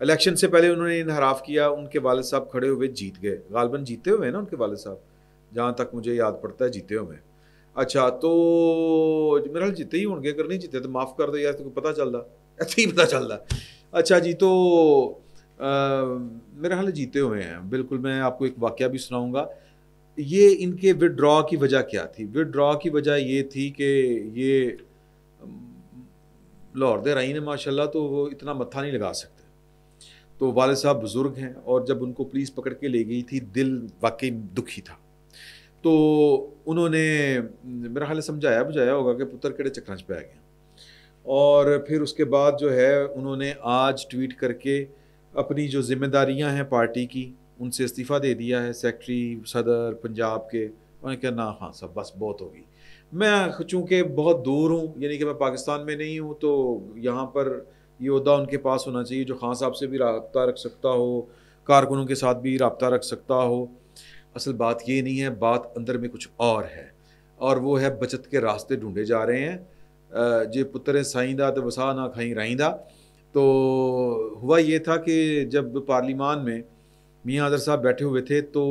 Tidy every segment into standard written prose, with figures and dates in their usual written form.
Election سے پہلے انہوں نے انحراف کیا, ان کے والد صاحب کھڑے ہوئے جیت گئے, غالباً جیتے ہوئے ہیں نا ان کے والد صاحب, جہاں تک مجھے یاد پڑتا ہے جیتے ہوئے. اچھا تو میرا خیال جیتے ہی ہوں گے, اگر نہیں جیتے تو معاف کر دو یار, تو پتہ چل رہا ایسے ہی پتہ چل رہا. اچھا جی, تو میرا خیال جیتے ہوئے ہیں بالکل. میں آپ کو ایک واقعہ بھی سناؤں گا. یہ ان کے وڈرا کی وجہ کیا تھی؟ وڈرا کی وجہ یہ تھی کہ یہ لاہور دے رہی ہیں ماشاء اللہ, تو وہ اتنا متھا نہیں لگا سکتے. تو والد صاحب بزرگ ہیں, اور جب ان کو پولیس پکڑ کے لے گئی تھی دل واقعی دکھی تھا. تو انہوں نے میرا خیال سمجھایا بجھایا ہوگا کہ پتر کیڑے چکراں چ پی گئے. اور پھر اس کے بعد جو ہے انہوں نے آج ٹویٹ کر کے اپنی جو ذمہ داریاں ہیں پارٹی کی ان سے استعفیٰ دے دیا ہے, سیکٹری صدر پنجاب کے. انہوں نے کہا نا ہاں صاحب بس بہت ہوگی. میں چونکہ بہت دور ہوں, یعنی کہ میں پاکستان میں نہیں ہوں, تو یہاں پر یہ عہدہ ان کے پاس ہونا چاہیے جو خان صاحب سے بھی رابطہ رکھ سکتا ہو, کارکنوں کے ساتھ بھی رابطہ رکھ سکتا ہو. اصل بات یہ نہیں ہے, بات اندر میں کچھ اور ہے, اور وہ ہے بچت کے راستے ڈھونڈے جا رہے ہیں. جے پتر سائیندہ تو وسا نہ کھائیں رائندہ. تو ہوا یہ تھا کہ جب پارلیمان میں میاں اظہر صاحب بیٹھے ہوئے تھے تو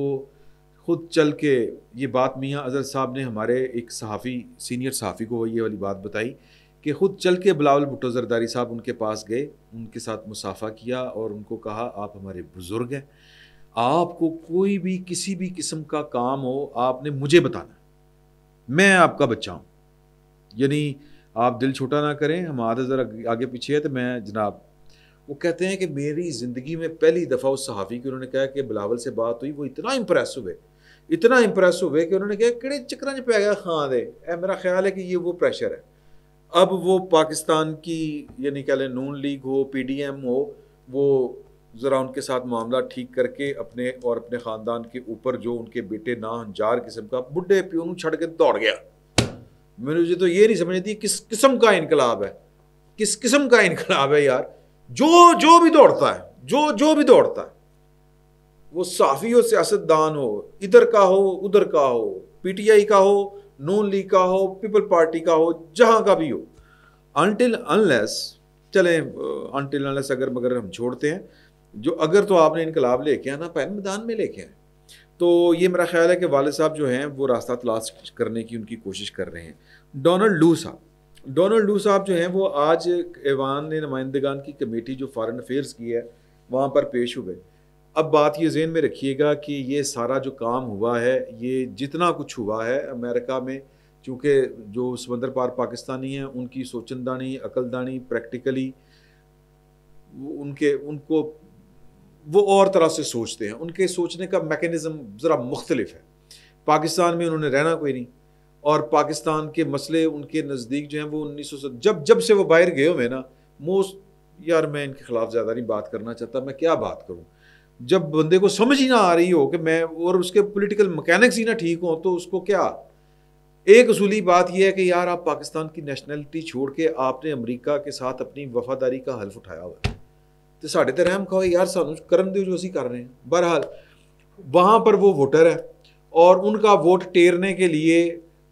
خود چل کے یہ بات میاں اظہر صاحب نے ہمارے ایک صحافی سینئر صحافی کو یہ والی بات بتائی کہ خود چل کے بلاول بھٹو زرداری صاحب ان کے پاس گئے, ان کے ساتھ مصافحہ کیا اور ان کو کہا آپ ہمارے بزرگ ہیں, آپ کو کوئی بھی کسی بھی قسم کا کام ہو آپ نے مجھے بتانا, میں آپ کا بچہ ہوں. یعنی آپ دل چھوٹا نہ کریں, ہم آدھے ذرا آگے پیچھے ہے تو میں جناب. وہ کہتے ہیں کہ میری زندگی میں پہلی دفعہ اس صحافی کی انہوں نے کہا کہ بلاول سے بات ہوئی, وہ اتنا امپریس ہوئے کہ انہوں نے کہا کہڑے چکراں چ پی گیا خان دے. میرا خیال ہے کہ یہ وہ پریشر ہے. اب وہ پاکستان کی یعنی کہہ لیں نون لیگ ہو, پی ڈی ایم ہو, وہ ذرا ان کے ساتھ معاملہ ٹھیک کر کے اپنے اور اپنے خاندان کے اوپر جو ان کے بیٹے ناہنجار قسم کا بڈھے پیو نوں چھڑ کے دوڑ گیا. مجھے تو یہ نہیں سمجھ آتی کس قسم کا انقلاب ہے, کس قسم کا انقلاب ہے یار. جو بھی دوڑتا ہے, جو بھی دوڑتا ہے, وہ صحافی ہو, سیاست دان ہو, ادھر کا ہو ادھر کا ہو, پی ٹی آئی کا ہو, نون لیگ کا ہو, پیپل پارٹی کا ہو, جہاں کا بھی ہو, انٹل انلیس چلیں انٹل انلیس اگر مگر ہم چھوڑتے ہیں, جو اگر تو آپ نے انقلاب لے کے آنا پہلے میدان میں لے کے آئیں. تو یہ میرا خیال ہے کہ والد صاحب جو ہیں وہ راستہ تلاش کرنے کی ان کی کوشش کر رہے ہیں. ڈونلڈ لو صاحب جو ہیں وہ آج ایوان نمائندگان کی کمیٹی جو فارن افیئرز کی ہے وہاں پر پیش ہوئے. اب بات یہ ذہن میں رکھیے گا کہ یہ سارا جو کام ہوا ہے, یہ جتنا کچھ ہوا ہے امریکہ میں, چونکہ جو سمندر پار پاکستانی ہیں ان کی سوچن دانی, عقل دانی, پریکٹیکلی ان کو وہ اور طرح سے سوچتے ہیں, ان کے سوچنے کا میکینزم ذرا مختلف ہے. پاکستان میں انہوں نے رہنا کوئی نہیں, اور پاکستان کے مسئلے ان کے نزدیک جو ہیں وہ 1900 جب سے وہ باہر گئے ہوئے نا موسٹ, یار میں ان کے خلاف زیادہ نہیں بات کرنا چاہتا, میں کیا بات کروں. جب بندے کو سمجھ ہی نہ آ رہی ہو کہ میں, اور اس کے پولیٹیکل مکینکس ہی نہ ٹھیک ہوں, تو اس کو کیا. ایک اصولی بات یہ ہے کہ یار آپ پاکستان کی نیشنلٹی چھوڑ کے آپ نے امریکہ کے ساتھ اپنی وفاداری کا حلف اٹھایا ہوا ہے, تو ساڑھے تے رحم کھاؤ یار, سانو کرن دیو جو اسی کر رہے ہیں. بہرحال وہاں پر وہ ووٹر ہے, اور ان کا ووٹ ٹیرنے کے لیے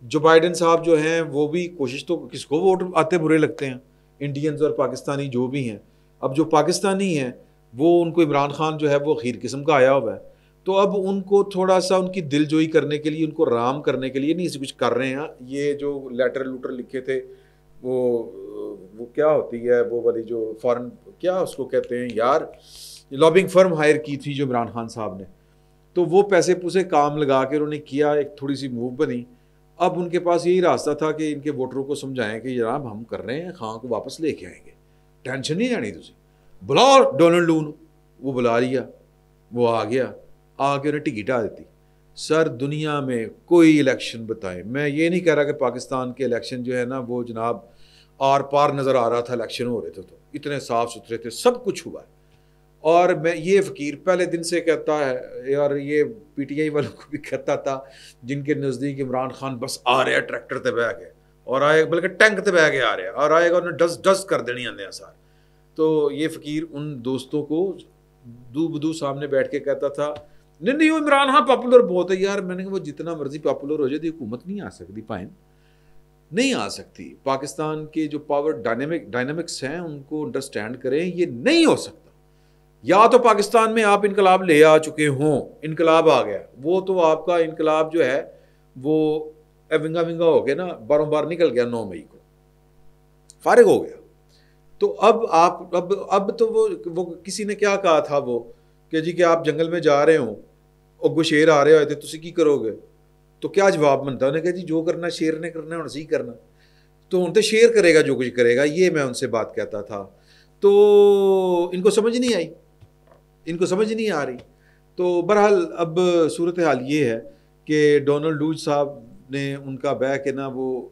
جو بائیڈن صاحب جو ہیں وہ بھی کوشش, تو کس کو ووٹ آتے برے لگتے ہیں, انڈینز اور پاکستانی جو بھی ہیں. اب جو پاکستانی ہیں وہ ان کو عمران خان جو ہے وہ خیر قسم کا آیا ہوا ہے, تو اب ان کو تھوڑا سا ان کی دل جوئی کرنے کے لیے, ان کو رام کرنے کے لیے نہیں سے کچھ کر رہے ہیں. یہ جو لیٹر لوٹر لکھے تھے وہ کیا ہوتی ہے وہ والی جو فارن کیا اس کو کہتے ہیں یار, لابنگ فرم ہائر کی تھی جو عمران خان صاحب نے, تو وہ پیسے پوسے کام لگا کے انہوں نے کیا, ایک تھوڑی سی موو بنی. اب ان کے پاس یہی راستہ تھا کہ ان کے ووٹروں کو سمجھائیں کہ جناب ہم کر رہے ہیں, خان کو واپس لے کے آئیں گے, ٹینشن نہیں جانی تھی, بلاؤ ڈونلڈ لو. وہ بلا لیا, وہ آ گیا, آ کے انہیں ٹکٹ آ دیتی. سر دنیا میں کوئی الیکشن بتائیں, میں یہ نہیں کہہ رہا کہ پاکستان کے الیکشن جو ہے نا وہ جناب آر پار نظر آ رہا تھا, الیکشن ہو رہے تھے تو اتنے صاف ستھرے تھے, سب کچھ ہوا ہے. اور میں یہ فقیر پہلے دن سے کہتا ہے, اور یہ پی ٹی آئی والوں کو بھی کہتا تھا جن کے نزدیک عمران خان بس آ رہا ہے ٹریکٹر تے بہ کے, اور آئے بلکہ ٹینک تے بہ کے آ رہا ہے, اور آئے گا انہیں ڈس کر دینی آندے سار. تو یہ فقیر ان دوستوں کو دو بدو سامنے بیٹھ کے کہتا تھا نہیں وہ عمران خان پاپولر بہت ہے. یار میں نے کہا وہ جتنا مرضی پاپولر ہو جائے تو حکومت نہیں آ سکتی, پائن نہیں آ سکتی. پاکستان کے جو پاور ڈائنامکس ہیں ان کو انڈرسٹینڈ کریں, یہ نہیں ہو سکتا. یا تو پاکستان میں آپ انقلاب لے آ چکے ہوں، انقلاب آ گیا، وہ تو آپ کا انقلاب جو ہے وہ ونگا ونگا ہو گیا نا، باروں بار نکل گیا 9 مئی کو، فارغ ہو گیا. تو اب آپ اب تو وہ کسی نے کیا کہا تھا وہ کہ جی کہ آپ جنگل میں جا رہے ہوں اگو شیر آ رہے ہوئے تھے تسی کی کرو گے؟ تو کیا جواب بنتا؟ انہوں نے کہا جی جو کرنا شیر نے کرنا ہے ہوں سی کرنا، تو ان تو شیر کرے گا جو کچھ کرے گا. یہ میں ان سے بات کہتا تھا. تو ان کو سمجھ نہیں آئی، ان کو سمجھ نہیں آ رہی. تو بہرحال اب صورتحال یہ ہے کہ ڈونلڈ ڈوج صاحب نے ان کا بیک ہے نا وہ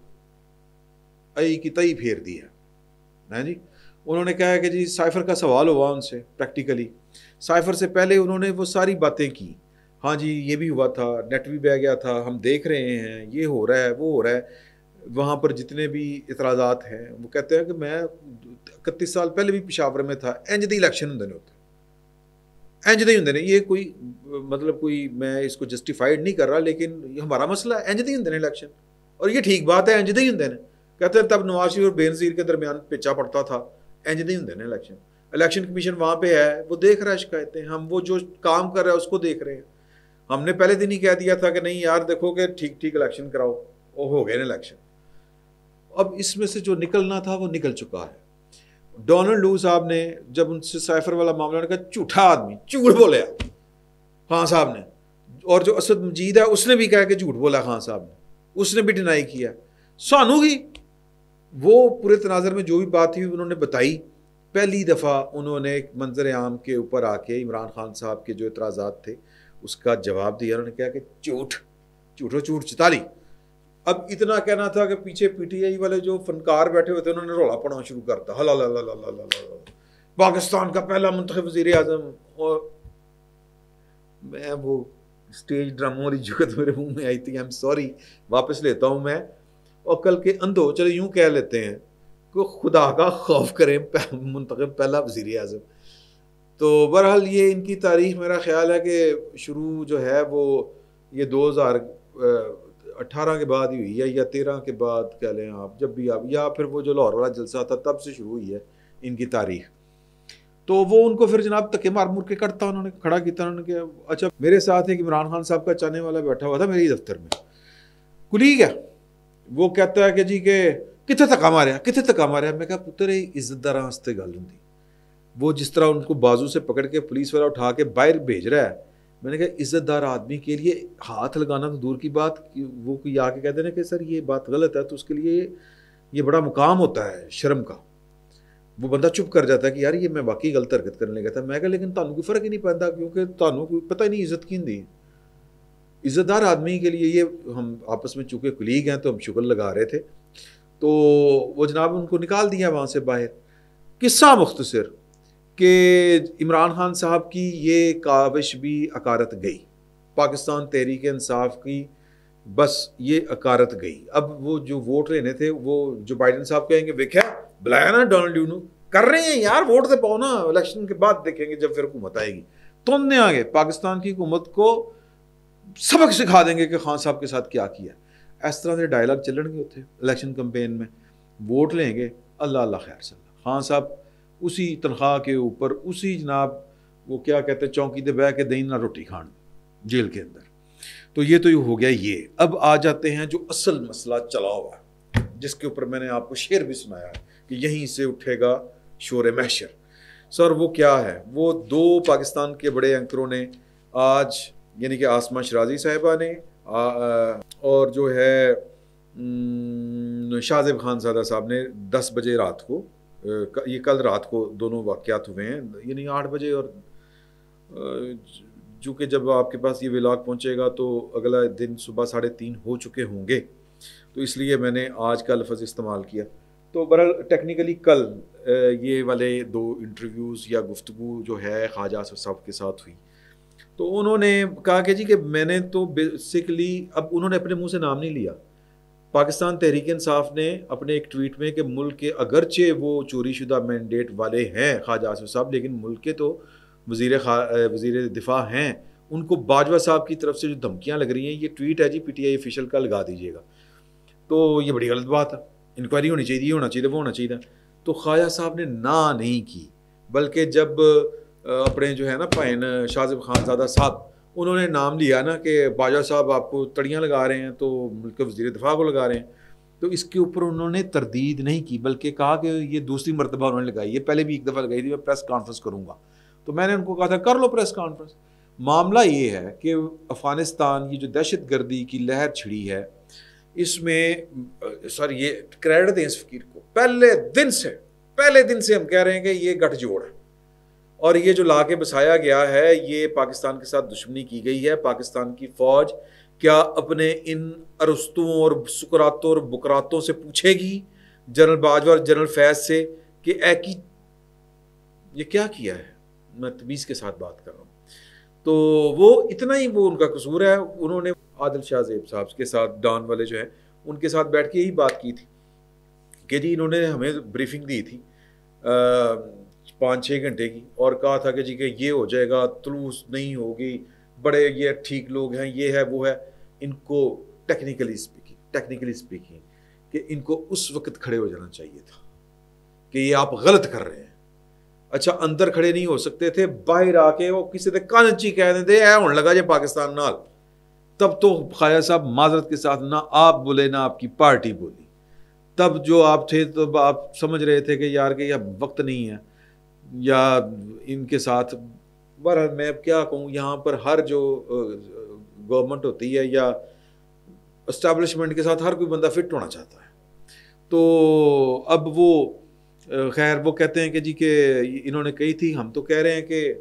ای کی تئی پھیر دیا ہے جی. انہوں نے کہا کہ جی سائفر کا سوال ہوا ان سے پریکٹیکلی، سائفر سے پہلے انہوں نے وہ ساری باتیں کی، ہاں جی یہ بھی ہوا تھا، نیٹ بھی بہ گیا تھا، ہم دیکھ رہے ہیں یہ ہو رہا ہے وہ ہو رہا ہے. وہاں پر جتنے بھی اعتراضات ہیں وہ کہتے ہیں کہ میں 31 سال پہلے بھی پشاور میں تھا، انج دے الیکشن ہوندے نے ہوتے، انج دے ہوندے نے. یہ کوئی مطلب کوئی میں اس کو جسٹیفائڈ نہیں کر رہا، لیکن یہ ہمارا مسئلہ ہے، انج دے ہوندے نے الیکشن، اور یہ ٹھیک بات ہے، انج دے ہوندے نے. کہتے ہیں تب نواز شریف اور بے نظیر کے درمیان پیچا پڑتا تھا، انج دے ہوندے نے الیکشن. الیکشن کمیشن وہاں پہ ہے، وہ دیکھ رہا ہے شکایتیں، ہم وہ جو کام کر رہا ہے اس کو دیکھ رہے ہیں. ہم نے پہلے دن ہی کہہ دیا تھا کہ نہیں یار دیکھو کہ ٹھیک ٹھیک الیکشن کراؤ، وہ ہو گئے نا الیکشن. اب اس میں سے جو نکلنا تھا وہ نکل چکا ہے. ڈونلڈ لو صاحب نے جب ان سے سائفر والا معاملہ نے کہا جھوٹا آدمی جھوٹ بولیا خان صاحب نے، اور جو اسد مجید ہے اس نے بھی کہا کہ جھوٹ بولا خان صاحب نے، اس نے بھی ڈینائی کیا. سانو کی وہ پورے تناظر میں جو بھی بات تھی انہوں نے بتائی. پہلی دفعہ انہوں نے ایک منظر عام کے اوپر آ کے عمران خان صاحب کے جو اعتراضات تھے اس کا جواب دیا. انہوں نے کہا کہ جھوٹ جھوٹو جھوٹ چتالی. اب اتنا کہنا تھا کہ پیچھے پی ٹی آئی والے جو فنکار بیٹھے ہوئے تھے انہوں نے رولا پڑنا شروع کرتا، پاکستان کا پہلا منتخب وزیر اعظم. اور میں وہ اسٹیج ڈراموں والی جگت میرے منہ میں آئی تھی، ایم سوری، واپس لیتا ہوں میں. اور کل کے اندھو چلے یوں کہہ لیتے ہیں کہ خدا کا خوف کریں منتخب پہلا وزیر اعظم. تو بہرحال یہ ان کی تاریخ میرا خیال ہے کہ شروع جو ہے وہ یہ 2018 کے بعد ہی ہوئی ہے، یا 13 کے بعد کہہ لیں آپ، جب بھی آپ، یا پھر وہ جو لاہور والا جلسہ تھا تب سے شروع ہوئی ہے ان کی تاریخ. تو وہ ان کو پھر جناب تکے مار مور کے کرتا انہوں نے کھڑا کیا. انہوں نے کہا اچھا میرے ساتھ ایک عمران خان صاحب کا چاہنے والا بیٹھا ہوا تھا میرے دفتر میں، کلیگ ہے، وہ کہتا ہے کہ جی کہ کتنے تکا ماریا کتنے تکا ماریا. میں کہا پتر عزت دار ہستے گل ہوں. وہ جس طرح ان کو بازو سے پکڑ کے پولیس والا اٹھا کے باہر بھیج رہا ہے، میں نے کہا عزت دار آدمی کے لیے ہاتھ لگانا تو دور کی بات، وہ کوئی آ کے کہتے ہیں کہ سر یہ بات غلط ہے، تو اس کے لیے یہ بڑا مقام ہوتا ہے شرم کا. وہ بندہ چپ کر جاتا ہے کہ یار یہ میں واقعی غلط حرکت کرنے لگا تھا. میں کہا لیکن تانوں کوئی فرق ہی نہیں پڑتا، کیونکہ تانوں کوئی پتہ ہی نہیں عزت کی دی. عزت دار آدمی کے لیے یہ ہم آپس میں چونکہ کلیگ ہیں تو ہم شکر لگا رہے تھے. تو وہ جناب ان کو نکال دیا وہاں سے باہر. قصہ مختصر کہ عمران خان صاحب کی یہ کاوش بھی اکارت گئی، پاکستان تحریک انصاف کی بس یہ اکارت گئی. اب وہ جو ووٹ لینے تھے وہ جو بائیڈن صاحب کہیں گے دیکھا بلایا نا ڈونلڈ ڈیو کر رہے ہیں یار، ووٹ دے پاؤ نا، الیکشن کے بعد دیکھیں گے جب پھر حکومت آئے گی تو ہم نے آگے پاکستان کی حکومت کو سبق سکھا دیں گے کہ خان صاحب کے ساتھ کیا کیا. اس طرح سے ڈائلاگ چلن گے ہوتے الیکشن کمپین میں، ووٹ لیں گے اللہ اللہ خیر صلی اللہ. خان صاحب اسی تنخواہ کے اوپر اسی جناب وہ کیا کہتے ہیں چوکی دے بہ کے دہیں نہ روٹی کھان جیل کے اندر. تو یہ تو ہو گیا یہ. اب آ جاتے ہیں جو اصل مسئلہ چلا ہوا ہے جس کے اوپر میں نے آپ کو شعر بھی سنایا ہے کہ یہیں سے اٹھے گا شور محشر. سر وہ کیا ہے؟ وہ دو پاکستان کے بڑے اینکروں نے آج یعنی کہ آسمہ شرازی صاحبہ نے اور جو ہے شاہ زیب خان زادہ صاحب نے 10 بجے رات کو، یہ کل رات کو دونوں واقعات ہوئے ہیں، یعنی 8 بجے، اور چونکہ جب آپ کے پاس یہ ولاگ پہنچے گا تو اگلا دن صبح 3:30 ہو چکے ہوں گے، تو اس لیے میں نے آج کا لفظ استعمال کیا. تو بہرحال ٹیکنیکلی کل یہ والے 2 انٹرویوز یا گفتگو جو ہے خواجہ آصف صاحب کے ساتھ ہوئی. تو انہوں نے کہا کہ جی کہ میں نے تو بیسکلی، اب انہوں نے اپنے منہ سے نام نہیں لیا، پاکستان تحریک انصاف نے اپنے ایک ٹویٹ میں کہ ملک کے اگرچہ وہ چوری شدہ مینڈیٹ والے ہیں خواجہ آصف صاحب، لیکن ملک کے تو وزیر دفاع ہیں، ان کو باجوہ صاحب کی طرف سے جو دھمکیاں لگ رہی ہیں، یہ ٹویٹ ہے جی پی ٹی آئی آفیشیل کا، لگا دیجیے گا. تو یہ بڑی غلط بات ہے، انکوائری ہونی چاہیے، یہ ہونا چاہیے، وہ ہونا چاہیے. تو خواجہ صاحب نے نہ نہیں کی، بلکہ جب اپنے جو ہے نا پائن شاہزب خان زادہ صاحب، انہوں نے نام لیا نا کہ باجوہ صاحب آپ کو تڑیاں لگا رہے ہیں تو ملک کے وزیر دفاع کو لگا رہے ہیں، تو اس کے اوپر انہوں نے تردید نہیں کی بلکہ کہا کہ یہ دوسری مرتبہ انہوں نے لگائی ہے، پہلے بھی ایک دفعہ لگائی تھی، میں پریس کانفرنس کروں گا، تو میں نے ان کو کہا تھا کر لو پریس کانفرنس۔ معاملہ یہ ہے کہ افغانستان یہ جو دہشت گردی کی لہر چھڑی ہے، اس میں سر یہ کریڈٹ دیں اس فقیر کو، پہلے دن سے ہم کہہ رہے ہیں کہ یہ گٹھ جوڑ ہے، اور یہ جو لا کے بسایا گیا ہے یہ پاکستان کے ساتھ دشمنی کی گئی ہے۔ پاکستان کی فوج کیا اپنے ان ارستوں اور سکراتوں اور بکراتوں سے پوچھے گی، جنرل باجوہ اور جنرل فیض سے، کہ اے کی یہ کیا کیا ہے؟ میں تمیز کے ساتھ بات کر رہا ہوں۔ تو وہ اتنا ہی وہ ان کا قصور ہے۔ انہوں نے عادل شاہ زیب صاحب کے ساتھ، ڈان والے جو ہیں ان کے ساتھ بیٹھ کے یہی بات کی تھی کہ جی انہوں نے ہمیں بریفنگ دی تھی 5-6 گھنٹے کی، اور کہا تھا کہ جی کہ یہ ہو جائے گا، طلوع نہیں ہوگی، بڑے یہ ٹھیک لوگ ہیں، یہ ہے وہ ہے۔ ان کو ٹیکنیکلی اسپیکنگ کہ ان کو اس وقت کھڑے ہو جانا چاہیے تھا کہ یہ آپ غلط کر رہے ہیں۔ اچھا اندر کھڑے نہیں ہو سکتے تھے، باہر آ کے وہ کسی تے کانچی کہہ دیتے اے ہونے لگا جی پاکستان نال، تب تو خواجہ صاحب معذرت کے ساتھ نہ آپ بولے نہ آپ کی پارٹی بولی، تب جو آپ تھے تب آپ سمجھ رہے تھے کہ یار کہ یہ وقت نہیں ہے یا ان کے ساتھ۔ بہرحال میں اب کیا کہوں، یہاں پر ہر جو گورنمنٹ ہوتی ہے یا اسٹیبلشمنٹ کے ساتھ ہر کوئی بندہ فٹ ہونا چاہتا ہے، تو اب وہ خیر وہ کہتے ہیں کہ جی کہ انہوں نے کہی تھی، ہم تو کہہ رہے ہیں کہ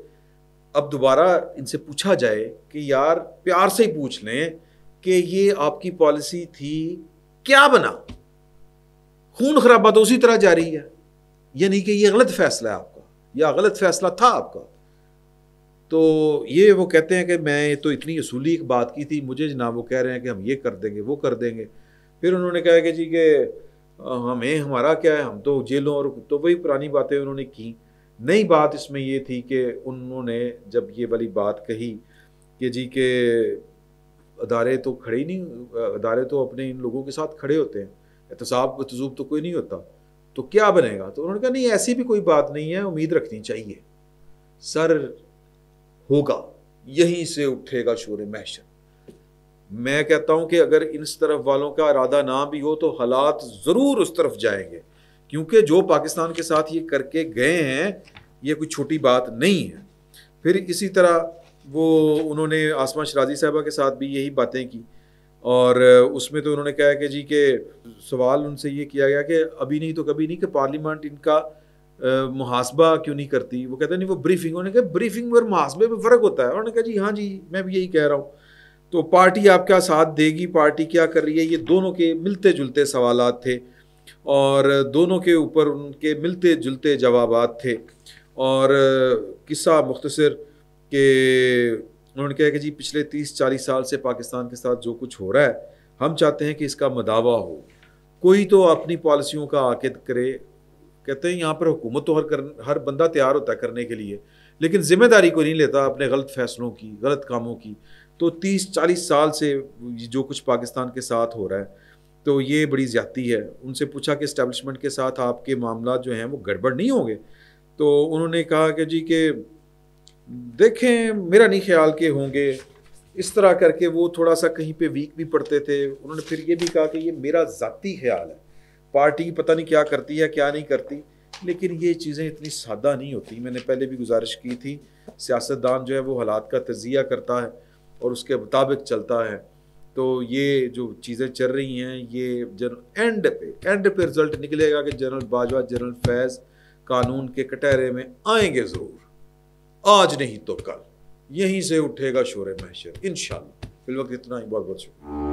اب دوبارہ ان سے پوچھا جائے کہ یار پیار سے ہی پوچھ لیں کہ یہ آپ کی پالیسی تھی، کیا بنا؟ خون خرابہ تو اسی طرح جاری ہے، یعنی کہ یہ غلط فیصلہ ہے آپ کا یا غلط فیصلہ تھا آپ کا۔ تو یہ وہ کہتے ہیں کہ میں تو اتنی اصولی ایک بات کی تھی، مجھے جناب وہ کہہ رہے ہیں کہ ہم یہ کر دیں گے وہ کر دیں گے۔ پھر انہوں نے کہا کہ جی کہ ہمیں ہمارا کیا ہے، ہم تو جیلوں، اور تو وہی پرانی باتیں انہوں نے کی۔ نئی بات اس میں یہ تھی کہ انہوں نے جب یہ والی بات کہی کہ جی کہ ادارے تو کھڑے ہی نہیں، ادارے تو اپنے ان لوگوں کے ساتھ کھڑے ہوتے ہیں، احتساب و تذوب تو کوئی نہیں ہوتا، تو کیا بنے گا؟ تو انہوں نے کہا نہیں ایسی بھی کوئی بات نہیں ہے، امید رکھنی چاہیے۔ سر ہوگا، یہیں سے اٹھے گا شور محشر۔ میں کہتا ہوں کہ اگر اس طرف والوں کا ارادہ نہ بھی ہو تو حالات ضرور اس طرف جائیں گے، کیونکہ جو پاکستان کے ساتھ یہ کر کے گئے ہیں یہ کوئی چھوٹی بات نہیں ہے۔ پھر اسی طرح وہ انہوں نے آسمہ شرازی صاحبہ کے ساتھ بھی یہی باتیں کی، اور اس میں تو انہوں نے کہا کہ جی کہ سوال ان سے یہ کیا گیا کہ ابھی نہیں تو کبھی نہیں کہ پارلیمنٹ ان کا محاسبہ کیوں نہیں کرتی؟ وہ کہتے ہیں نہیں وہ بریفنگ، انہوں نے کہا بریفنگ اور محاسبے میں فرق ہوتا ہے۔ انہوں نے کہا جی ہاں جی میں بھی یہی کہہ رہا ہوں۔ تو پارٹی آپ کا ساتھ دے گی، پارٹی کیا کر رہی ہے، یہ دونوں کے ملتے جلتے سوالات تھے اور دونوں کے اوپر ان کے ملتے جلتے جوابات تھے۔ اور قصہ مختصر کہ انہوں نے کہا کہ جی پچھلے 30-40 سال سے پاکستان کے ساتھ جو کچھ ہو رہا ہے ہم چاہتے ہیں کہ اس کا مداوع ہو، کوئی تو اپنی پالیسیوں کا عقد کرے۔ کہتے ہیں یہاں پر حکومت تو ہر بندہ تیار ہوتا ہے کرنے کے لیے، لیکن ذمہ داری کو نہیں لیتا اپنے غلط فیصلوں کی، غلط کاموں کی۔ تو 30-40 سال سے جو کچھ پاکستان کے ساتھ ہو رہا ہے تو یہ بڑی زیادتی ہے۔ ان سے پوچھا کہ اسٹیبلشمنٹ کے ساتھ آپ کے معاملات جو ہیں وہ گڑبڑ نہیں ہوں گے؟ تو انہوں نے کہا کہ جی کہ دیکھیں میرا نہیں خیال کہ ہوں گے، اس طرح کر کے وہ تھوڑا سا کہیں پہ ویک بھی پڑتے تھے۔ انہوں نے پھر یہ بھی کہا کہ یہ میرا ذاتی خیال ہے، پارٹی پتہ نہیں کیا کرتی ہے کیا نہیں کرتی، لیکن یہ چیزیں اتنی سادہ نہیں ہوتی۔ میں نے پہلے بھی گزارش کی تھی، سیاستدان جو ہے وہ حالات کا تجزیہ کرتا ہے اور اس کے مطابق چلتا ہے۔ تو یہ جو چیزیں چل رہی ہیں یہ اینڈ پہ رزلٹ نکلے گا کہ جنرل باجوہ، جنرل فیض قانون کے کٹہرے میں آئیں گے ضرور، آج نہیں تو کل، یہیں سے اٹھے گا شور محشر انشاءاللہ۔ فی الوقت اتنا ہی، بہت بہت شکریہ۔